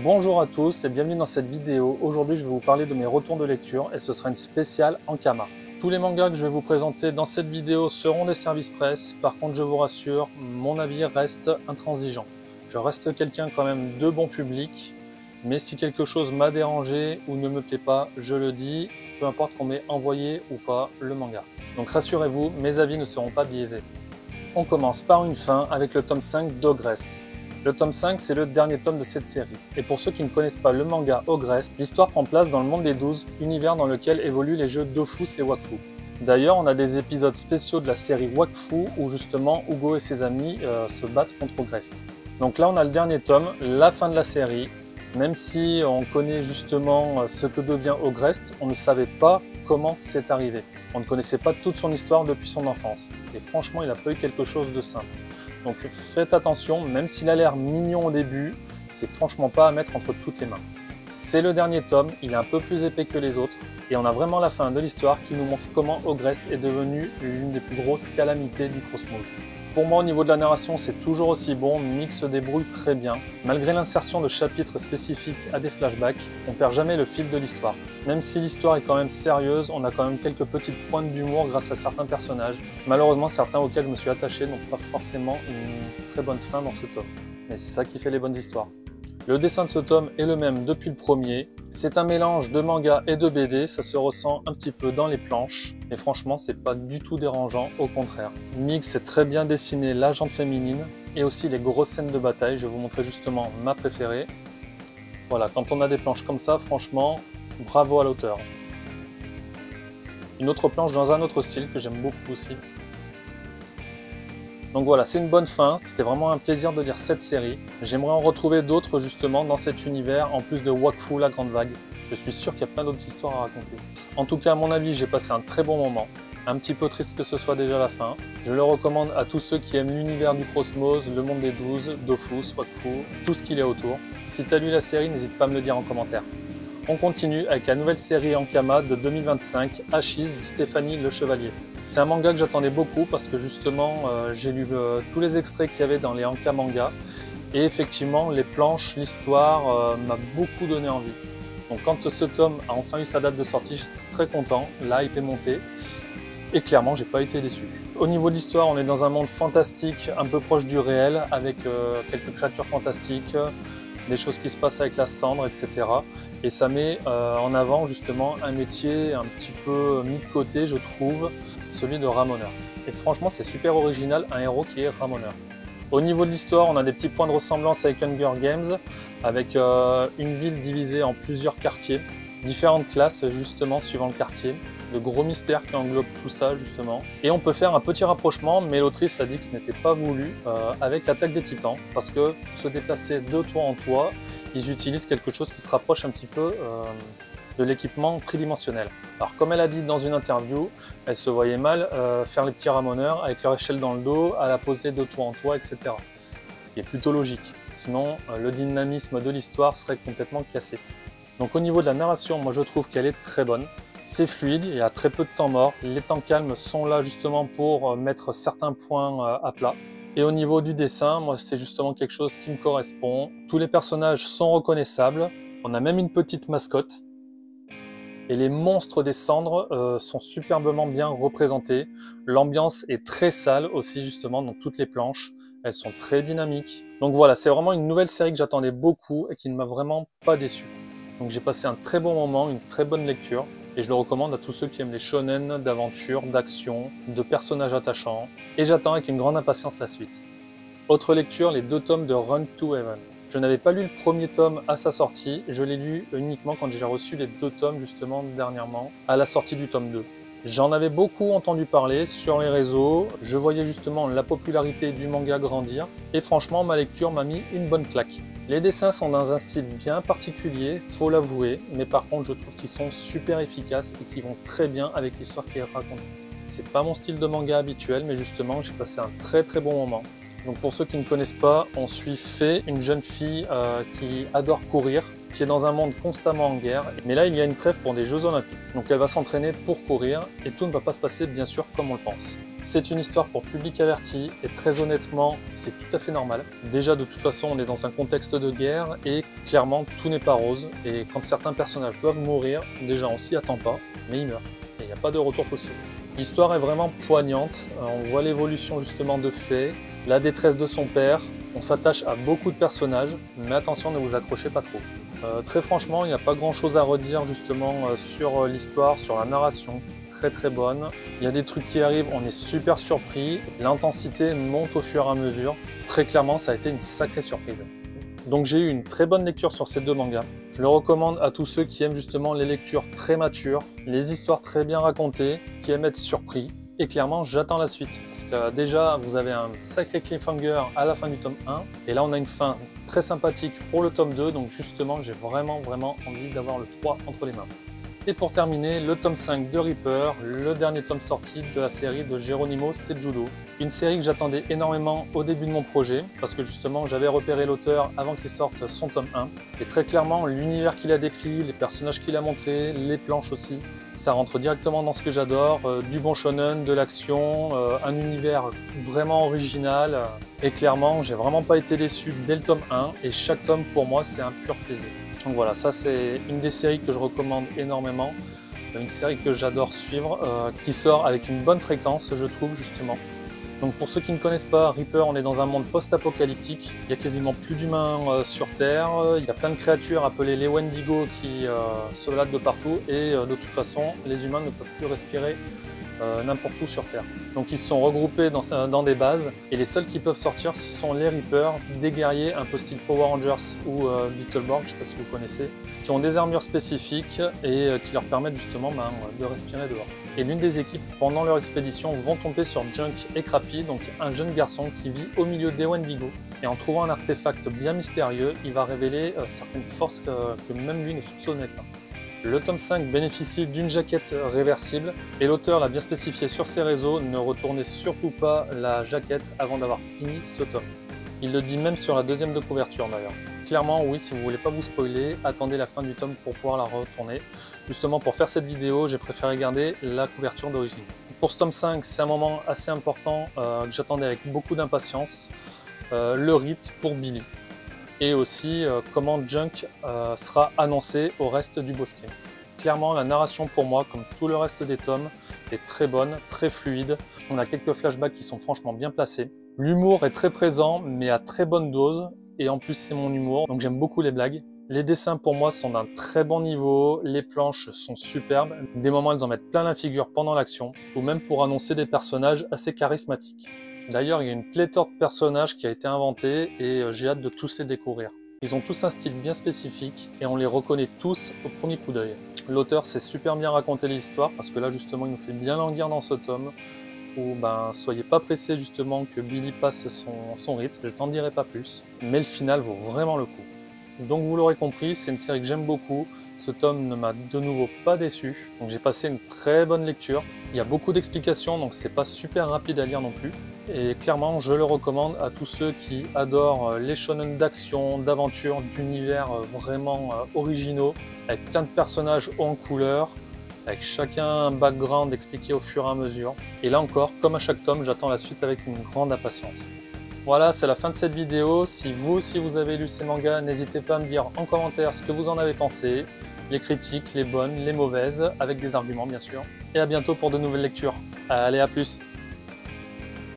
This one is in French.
Bonjour à tous et bienvenue dans cette vidéo. Aujourd'hui je vais vous parler de mes retours de lecture et ce sera une spéciale Ankama. Tous les mangas que je vais vous présenter dans cette vidéo seront des services presse. Par contre je vous rassure, mon avis reste intransigeant. Je reste quelqu'un quand même de bon public, mais si quelque chose m'a dérangé ou ne me plaît pas, je le dis, peu importe qu'on m'ait envoyé ou pas le manga. Donc rassurez-vous, mes avis ne seront pas biaisés. On commence par une fin avec le tome 5 d'Ogrest. Le tome 5, c'est le dernier tome de cette série. Et pour ceux qui ne connaissent pas le manga Ogrest, l'histoire prend place dans le monde des 12, univers dans lequel évoluent les jeux Dofus et Wakfu. D'ailleurs, on a des épisodes spéciaux de la série Wakfu où justement Hugo et ses amis se battent contre Ogrest. Donc là, on a le dernier tome, la fin de la série. Même si on connaît justement ce que devient Ogrest, on ne savait pas comment c'est arrivé. On ne connaissait pas toute son histoire depuis son enfance. Et franchement, il a pas eu quelque chose de simple. Donc faites attention, même s'il a l'air mignon au début, c'est franchement pas à mettre entre toutes les mains. C'est le dernier tome, il est un peu plus épais que les autres, et on a vraiment la fin de l'histoire qui nous montre comment Ogrest est devenu l'une des plus grosses calamités du Cosmos. Pour moi, au niveau de la narration, c'est toujours aussi bon, Mix se débrouille très bien. Malgré l'insertion de chapitres spécifiques à des flashbacks, on perd jamais le fil de l'histoire. Même si l'histoire est quand même sérieuse, on a quand même quelques petites pointes d'humour grâce à certains personnages. Malheureusement, certains auxquels je me suis attaché n'ont pas forcément une très bonne fin dans ce tome. Mais c'est ça qui fait les bonnes histoires. Le dessin de ce tome est le même depuis le premier. C'est un mélange de manga et de BD, ça se ressent un petit peu dans les planches. Et franchement, c'est pas du tout dérangeant, au contraire. Mix est très bien dessiné la jante féminine et aussi les grosses scènes de bataille. Je vais vous montrer justement ma préférée. Voilà, quand on a des planches comme ça, franchement, bravo à l'auteur. Une autre planche dans un autre style que j'aime beaucoup aussi. Donc voilà, c'est une bonne fin, c'était vraiment un plaisir de lire cette série. J'aimerais en retrouver d'autres justement dans cet univers, en plus de Wakfu, la grande vague. Je suis sûr qu'il y a plein d'autres histoires à raconter. En tout cas, à mon avis, j'ai passé un très bon moment. Un petit peu triste que ce soit déjà la fin. Je le recommande à tous ceux qui aiment l'univers du Cosmos, le monde des 12, Dofus, Wakfu, tout ce qu'il y a autour. Si tu as lu la série, n'hésite pas à me le dire en commentaire. On continue avec la nouvelle série Ankama de 2025, Achis de Stéphanie Le Chevalier. C'est un manga que j'attendais beaucoup parce que justement j'ai lu tous les extraits qu'il y avait dans les Anka manga et effectivement les planches, l'histoire m'a beaucoup donné envie. Donc quand ce tome a enfin eu sa date de sortie, j'étais très content, la hype est montée et clairement j'ai pas été déçu. Au niveau de l'histoire, on est dans un monde fantastique, un peu proche du réel avec quelques créatures fantastiques, des choses qui se passent avec la cendre, etc. Et ça met en avant justement un métier un petit peu mis de côté, je trouve, celui de ramoneur. Et franchement, c'est super original, un héros qui est ramoneur. Au niveau de l'histoire, on a des petits points de ressemblance avec Hunger Games, avec une ville divisée en plusieurs quartiers, différentes classes justement suivant le quartier, de gros mystères qui englobent tout ça justement. Et on peut faire un petit rapprochement, mais l'autrice a dit que ce n'était pas voulu avec l'attaque des titans, parce que pour se déplacer de toit en toit, ils utilisent quelque chose qui se rapproche un petit peu de l'équipement tridimensionnel. Alors comme elle a dit dans une interview, elle se voyait mal faire les petits ramoneurs avec leur échelle dans le dos, à la poser de toit en toit, etc. Ce qui est plutôt logique, sinon le dynamisme de l'histoire serait complètement cassé. Donc au niveau de la narration, moi je trouve qu'elle est très bonne. C'est fluide, il y a très peu de temps mort. Les temps calmes sont là justement pour mettre certains points à plat. Et au niveau du dessin, moi c'est justement quelque chose qui me correspond. Tous les personnages sont reconnaissables. On a même une petite mascotte. Et les monstres des cendres sont superbement bien représentés. L'ambiance est très sale aussi justement dans toutes les planches. Elles sont très dynamiques. Donc voilà, c'est vraiment une nouvelle série que j'attendais beaucoup et qui ne m'a vraiment pas déçu. Donc j'ai passé un très bon moment, une très bonne lecture. Et je le recommande à tous ceux qui aiment les shonen, d'aventure, d'action, de personnages attachants. Et j'attends avec une grande impatience la suite. Autre lecture, les 2 tomes de Run to Heaven. Je n'avais pas lu le premier tome à sa sortie, je l'ai lu uniquement quand j'ai reçu les 2 tomes justement dernièrement, à la sortie du tome 2. J'en avais beaucoup entendu parler sur les réseaux, je voyais justement la popularité du manga grandir, et franchement ma lecture m'a mis une bonne claque. Les dessins sont dans un style bien particulier, faut l'avouer, mais par contre je trouve qu'ils sont super efficaces et qui vont très bien avec l'histoire qui est racontée. C'est pas mon style de manga habituel, mais justement j'ai passé un très bon moment. Donc pour ceux qui ne connaissent pas, on suit Faye, une jeune fille qui adore courir, qui est dans un monde constamment en guerre. Mais là, il y a une trêve pour des Jeux Olympiques. Donc elle va s'entraîner pour courir et tout ne va pas se passer bien sûr comme on le pense. C'est une histoire pour public averti et très honnêtement, c'est tout à fait normal. Déjà, de toute façon, on est dans un contexte de guerre et clairement, tout n'est pas rose. Et quand certains personnages doivent mourir, déjà, on s'y attend pas, mais ils meurent. Et il n'y a pas de retour possible. L'histoire est vraiment poignante. On voit l'évolution justement de Faye, la détresse de son père. On s'attache à beaucoup de personnages, mais attention, ne vous accrochez pas trop. Très franchement, il n'y a pas grand chose à redire justement sur l'histoire, sur la narration, qui est très bonne. Il y a des trucs qui arrivent, on est super surpris. L'intensité monte au fur et à mesure. Très clairement, ça a été une sacrée surprise. Donc j'ai eu une très bonne lecture sur ces deux mangas. Je le recommande à tous ceux qui aiment justement les lectures très matures, les histoires très bien racontées, qui aiment être surpris. Et clairement, j'attends la suite. Parce que déjà, vous avez un sacré cliffhanger à la fin du tome 1. Et là, on a une fin très sympathique pour le tome 2. Donc justement, j'ai vraiment envie d'avoir le 3 entre les mains. Et pour terminer, le tome 5 de Reaper, le dernier tome sorti de la série de Geronimo Sejudo. Une série que j'attendais énormément au début de mon projet, parce que justement j'avais repéré l'auteur avant qu'il sorte son tome 1. Et très clairement, l'univers qu'il a décrit, les personnages qu'il a montrés, les planches aussi, ça rentre directement dans ce que j'adore, du bon shonen, de l'action, un univers vraiment original. Et clairement, j'ai vraiment pas été déçu dès le tome 1, et chaque tome pour moi c'est un pur plaisir. Donc voilà, ça c'est une des séries que je recommande énormément, une série que j'adore suivre, qui sort avec une bonne fréquence je trouve justement. Donc pour ceux qui ne connaissent pas, Reaper, on est dans un monde post-apocalyptique, il y a quasiment plus d'humains sur Terre, il y a plein de créatures appelées les Wendigo qui se baladent de partout et de toute façon les humains ne peuvent plus respirer n'importe où sur Terre. Donc ils se sont regroupés dans des bases et les seuls qui peuvent sortir ce sont les Reapers, des guerriers un peu style Power Rangers ou Beetleborg, je ne sais pas si vous connaissez, qui ont des armures spécifiques et qui leur permettent justement de respirer dehors. Et l'une des équipes, pendant leur expédition, vont tomber sur Junk et Crappy, donc un jeune garçon qui vit au milieu des Wendigo. Et en trouvant un artefact bien mystérieux, il va révéler certaines forces que même lui ne soupçonnait pas. Le tome 5 bénéficie d'une jaquette réversible et l'auteur l'a bien spécifié sur ses réseaux, ne retournez surtout pas la jaquette avant d'avoir fini ce tome. Il le dit même sur la deuxième de couverture d'ailleurs. Clairement oui, si vous voulez pas vous spoiler, attendez la fin du tome pour pouvoir la retourner. Justement pour faire cette vidéo, j'ai préféré garder la couverture d'origine. Pour ce tome 5, c'est un moment assez important que j'attendais avec beaucoup d'impatience, le rite pour Billy. Et aussi comment Junk sera annoncé au reste du bosquet. Clairement, la narration pour moi, comme tout le reste des tomes, est très bonne, très fluide. On a quelques flashbacks qui sont franchement bien placés. L'humour est très présent, mais à très bonne dose. Et en plus, c'est mon humour, donc j'aime beaucoup les blagues. Les dessins pour moi sont d'un très bon niveau, les planches sont superbes. Des moments, elles en mettent plein la figure pendant l'action, ou même pour annoncer des personnages assez charismatiques. D'ailleurs, il y a une pléthore de personnages qui a été inventée et j'ai hâte de tous les découvrir. Ils ont tous un style bien spécifique et on les reconnaît tous au premier coup d'œil. L'auteur sait super bien raconter l'histoire parce que là justement il nous fait bien languir dans ce tome où soyez pas pressés justement que Billy passe son rite, je n'en dirai pas plus, mais le final vaut vraiment le coup. Donc vous l'aurez compris, c'est une série que j'aime beaucoup, ce tome ne m'a de nouveau pas déçu, donc j'ai passé une très bonne lecture. Il y a beaucoup d'explications donc c'est pas super rapide à lire non plus. Et clairement, je le recommande à tous ceux qui adorent les shonen d'action, d'aventure, d'univers vraiment originaux, avec plein de personnages en couleur, avec chacun un background expliqué au fur et à mesure. Et là encore, comme à chaque tome, j'attends la suite avec une grande impatience. Voilà, c'est la fin de cette vidéo. Si vous aussi vous avez lu ces mangas, n'hésitez pas à me dire en commentaire ce que vous en avez pensé, les critiques, les bonnes, les mauvaises, avec des arguments bien sûr. Et à bientôt pour de nouvelles lectures. Allez, à plus!